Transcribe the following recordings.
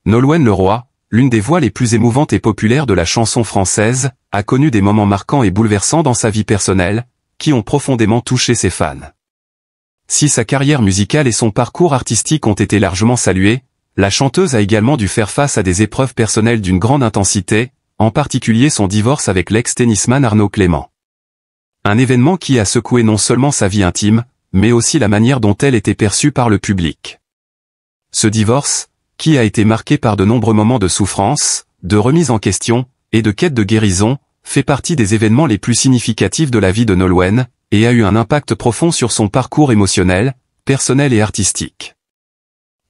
Nolwenn Leroy, l'une des voix les plus émouvantes et populaires de la chanson française, a connu des moments marquants et bouleversants dans sa vie personnelle, qui ont profondément touché ses fans. Si sa carrière musicale et son parcours artistique ont été largement salués, la chanteuse a également dû faire face à des épreuves personnelles d'une grande intensité, en particulier son divorce avec l'ex-tennisman Arnaud Clément. Un événement qui a secoué non seulement sa vie intime, mais aussi la manière dont elle était perçue par le public. Ce divorce, qui a été marqué par de nombreux moments de souffrance, de remise en question, et de quête de guérison, fait partie des événements les plus significatifs de la vie de Nolwenn, et a eu un impact profond sur son parcours émotionnel, personnel et artistique.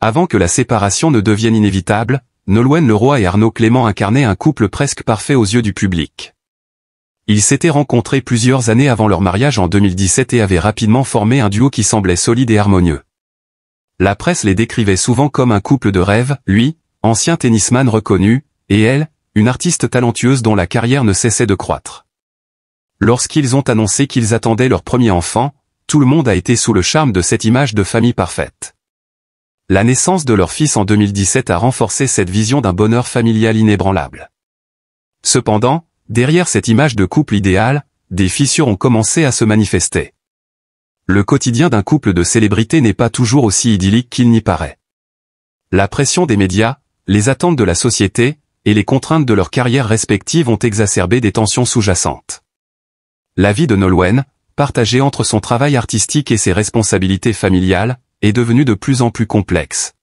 Avant que la séparation ne devienne inévitable, Nolwenn Leroy et Arnaud Clément incarnaient un couple presque parfait aux yeux du public. Ils s'étaient rencontrés plusieurs années avant leur mariage en 2017 et avaient rapidement formé un duo qui semblait solide et harmonieux. La presse les décrivait souvent comme un couple de rêve, lui, ancien tennisman reconnu, et elle, une artiste talentueuse dont la carrière ne cessait de croître. Lorsqu'ils ont annoncé qu'ils attendaient leur premier enfant, tout le monde a été sous le charme de cette image de famille parfaite. La naissance de leur fils en 2017 a renforcé cette vision d'un bonheur familial inébranlable. Cependant, derrière cette image de couple idéal, des fissures ont commencé à se manifester. Le quotidien d'un couple de célébrités n'est pas toujours aussi idyllique qu'il n'y paraît. La pression des médias, les attentes de la société, et les contraintes de leurs carrières respectives ont exacerbé des tensions sous-jacentes. La vie de Nolwenn, partagée entre son travail artistique et ses responsabilités familiales, est devenue de plus en plus complexe.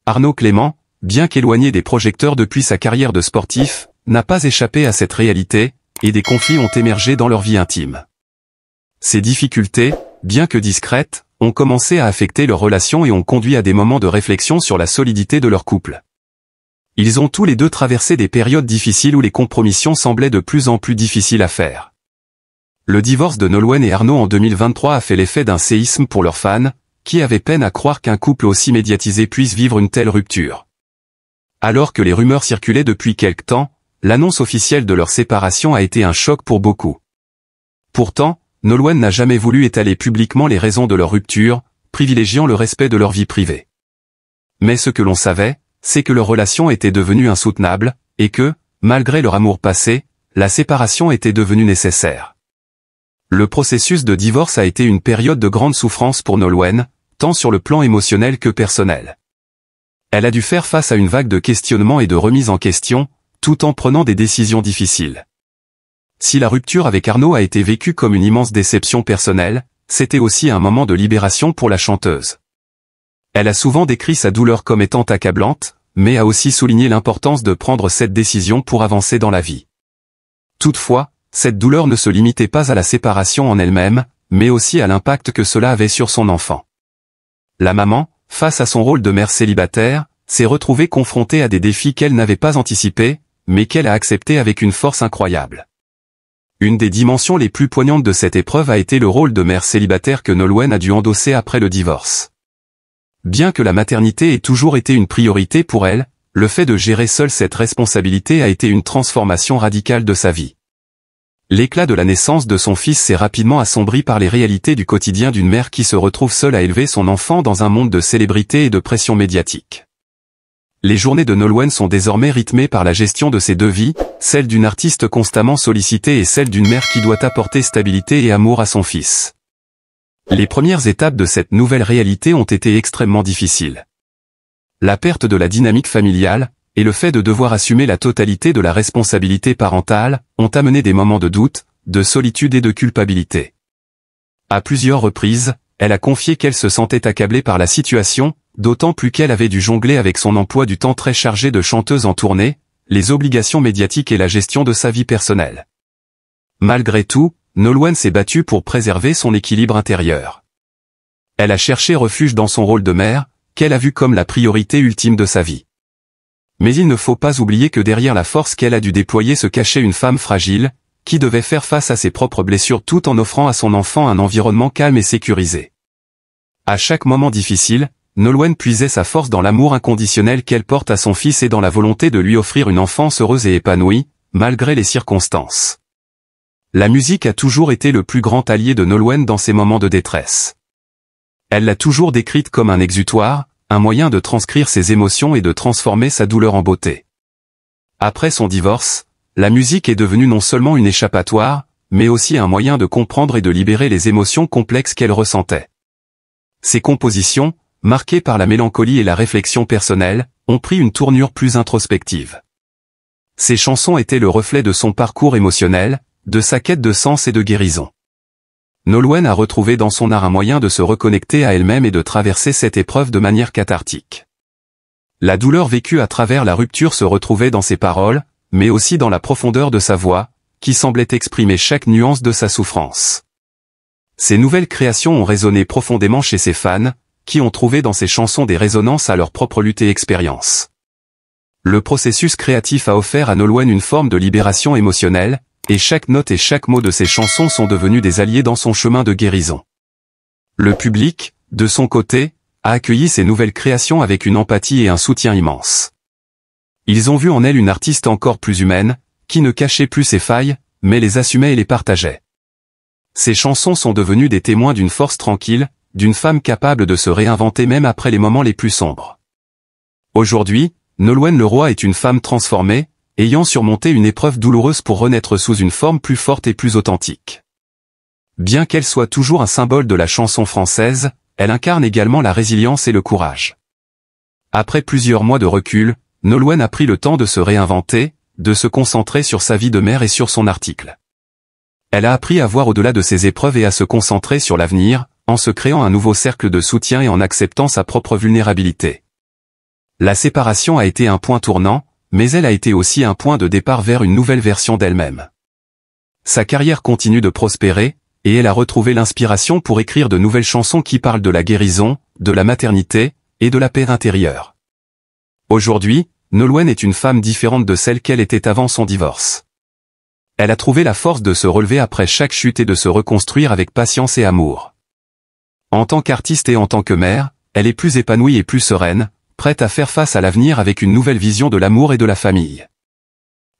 Arnaud Clément, bien qu'éloigné des projecteurs depuis sa carrière de sportif, n'a pas échappé à cette réalité, et des conflits ont émergé dans leur vie intime. Ces difficultés, bien que discrètes, ont commencé à affecter leur relation et ont conduit à des moments de réflexion sur la solidité de leur couple. Ils ont tous les deux traversé des périodes difficiles où les compromissions semblaient de plus en plus difficiles à faire. Le divorce de Nolwenn et Arnaud en 2023 a fait l'effet d'un séisme pour leurs fans, qui avaient peine à croire qu'un couple aussi médiatisé puisse vivre une telle rupture. Alors que les rumeurs circulaient depuis quelque temps, l'annonce officielle de leur séparation a été un choc pour beaucoup. Pourtant, Nolwenn n'a jamais voulu étaler publiquement les raisons de leur rupture, privilégiant le respect de leur vie privée. Mais ce que l'on savait, c'est que leur relation était devenue insoutenable, et que, malgré leur amour passé, la séparation était devenue nécessaire. Le processus de divorce a été une période de grande souffrance pour Nolwenn, tant sur le plan émotionnel que personnel. Elle a dû faire face à une vague de questionnements et de remises en question, tout en prenant des décisions difficiles. Si la rupture avec Arnaud a été vécue comme une immense déception personnelle, c'était aussi un moment de libération pour la chanteuse. Elle a souvent décrit sa douleur comme étant accablante, mais a aussi souligné l'importance de prendre cette décision pour avancer dans la vie. Toutefois, cette douleur ne se limitait pas à la séparation en elle-même, mais aussi à l'impact que cela avait sur son enfant. La maman, face à son rôle de mère célibataire, s'est retrouvée confrontée à des défis qu'elle n'avait pas anticipés, mais qu'elle a acceptés avec une force incroyable. Une des dimensions les plus poignantes de cette épreuve a été le rôle de mère célibataire que Nolwenn a dû endosser après le divorce. Bien que la maternité ait toujours été une priorité pour elle, le fait de gérer seule cette responsabilité a été une transformation radicale de sa vie. L'éclat de la naissance de son fils s'est rapidement assombri par les réalités du quotidien d'une mère qui se retrouve seule à élever son enfant dans un monde de célébrité et de pression médiatique. Les journées de Nolwenn sont désormais rythmées par la gestion de ses deux vies, celle d'une artiste constamment sollicitée et celle d'une mère qui doit apporter stabilité et amour à son fils. Les premières étapes de cette nouvelle réalité ont été extrêmement difficiles. La perte de la dynamique familiale, et le fait de devoir assumer la totalité de la responsabilité parentale, ont amené des moments de doute, de solitude et de culpabilité. À plusieurs reprises, elle a confié qu'elle se sentait accablée par la situation, d'autant plus qu'elle avait dû jongler avec son emploi du temps très chargé de chanteuse en tournée, les obligations médiatiques et la gestion de sa vie personnelle. Malgré tout, Nolwenn s'est battue pour préserver son équilibre intérieur. Elle a cherché refuge dans son rôle de mère, qu'elle a vu comme la priorité ultime de sa vie. Mais il ne faut pas oublier que derrière la force qu'elle a dû déployer se cachait une femme fragile, qui devait faire face à ses propres blessures tout en offrant à son enfant un environnement calme et sécurisé. À chaque moment difficile, Nolwenn puisait sa force dans l'amour inconditionnel qu'elle porte à son fils et dans la volonté de lui offrir une enfance heureuse et épanouie, malgré les circonstances. La musique a toujours été le plus grand allié de Nolwenn dans ses moments de détresse. Elle l'a toujours décrite comme un exutoire, un moyen de transcrire ses émotions et de transformer sa douleur en beauté. Après son divorce, la musique est devenue non seulement une échappatoire, mais aussi un moyen de comprendre et de libérer les émotions complexes qu'elle ressentait. Ses compositions, marquées par la mélancolie et la réflexion personnelle, ont pris une tournure plus introspective. Ses chansons étaient le reflet de son parcours émotionnel, de sa quête de sens et de guérison. Nolwenn a retrouvé dans son art un moyen de se reconnecter à elle-même et de traverser cette épreuve de manière cathartique. La douleur vécue à travers la rupture se retrouvait dans ses paroles, mais aussi dans la profondeur de sa voix, qui semblait exprimer chaque nuance de sa souffrance. Ces nouvelles créations ont résonné profondément chez ses fans, qui ont trouvé dans ses chansons des résonances à leur propre lutte et expérience. Le processus créatif a offert à Nolwenn une forme de libération émotionnelle, et chaque note et chaque mot de ses chansons sont devenus des alliés dans son chemin de guérison. Le public, de son côté, a accueilli ces nouvelles créations avec une empathie et un soutien immense. Ils ont vu en elle une artiste encore plus humaine, qui ne cachait plus ses failles, mais les assumait et les partageait. Ses chansons sont devenues des témoins d'une force tranquille, d'une femme capable de se réinventer même après les moments les plus sombres. Aujourd'hui, Nolwenn Leroy est une femme transformée, ayant surmonté une épreuve douloureuse pour renaître sous une forme plus forte et plus authentique. Bien qu'elle soit toujours un symbole de la chanson française, elle incarne également la résilience et le courage. Après plusieurs mois de recul, Nolwenn a pris le temps de se réinventer, de se concentrer sur sa vie de mère et sur son article. Elle a appris à voir au-delà de ses épreuves et à se concentrer sur l'avenir, en se créant un nouveau cercle de soutien et en acceptant sa propre vulnérabilité. La séparation a été un point tournant, mais elle a été aussi un point de départ vers une nouvelle version d'elle-même. Sa carrière continue de prospérer, et elle a retrouvé l'inspiration pour écrire de nouvelles chansons qui parlent de la guérison, de la maternité, et de la paix intérieure. Aujourd'hui, Nolwenn est une femme différente de celle qu'elle était avant son divorce. Elle a trouvé la force de se relever après chaque chute et de se reconstruire avec patience et amour. En tant qu'artiste et en tant que mère, elle est plus épanouie et plus sereine, prête à faire face à l'avenir avec une nouvelle vision de l'amour et de la famille.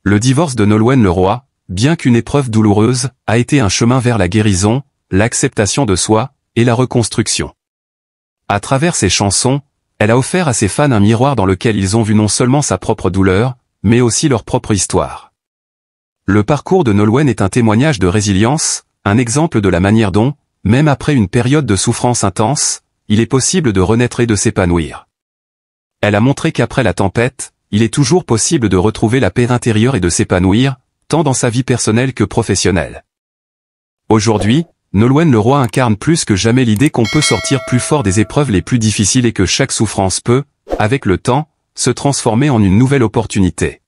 Le divorce de Nolwenn Leroy, bien qu'une épreuve douloureuse, a été un chemin vers la guérison, l'acceptation de soi, et la reconstruction. À travers ses chansons, elle a offert à ses fans un miroir dans lequel ils ont vu non seulement sa propre douleur, mais aussi leur propre histoire. Le parcours de Nolwenn est un témoignage de résilience, un exemple de la manière dont, même après une période de souffrance intense, il est possible de renaître et de s'épanouir. Elle a montré qu'après la tempête, il est toujours possible de retrouver la paix intérieure et de s'épanouir, tant dans sa vie personnelle que professionnelle. Aujourd'hui, Nolwenn Leroy incarne plus que jamais l'idée qu'on peut sortir plus fort des épreuves les plus difficiles et que chaque souffrance peut, avec le temps, se transformer en une nouvelle opportunité.